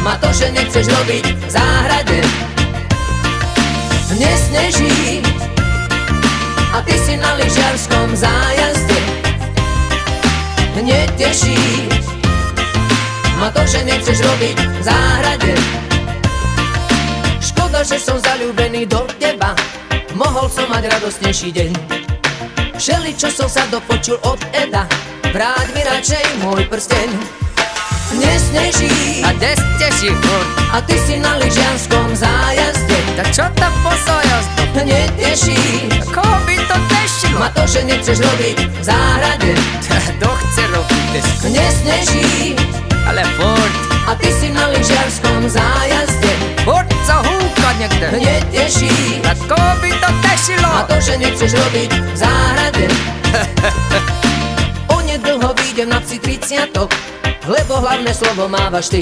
ma to, že nechceš robiť v záhrade. Nesneží a ty si na lyžiarskom zájazde. Neteší ma to, že nechceš robiť v záhrade. Škoda, že som zaľúbený do teba, mohol som mať radostnejší deň. Všeličo som sa dopočul od Eda, vráť mi radšej môj prsteň. Nesneží a kde teší furt, a ty si na lyžiarskom zájazde. tak čo tam po zájazdu? Neteší Koho by to tešilo? ma to, že nechceš robiť v záhrade. Kto chce robiť desku? Nesneží Ale furt, a ty si na lyžiarskom zájazde. furt sa húka niekde. Neteší Tak koho by to tešilo? ma to, že nechceš robiť v záhrade. Onedlho vyjdem na psi 30, lebo hlavné slovo mávaš ty.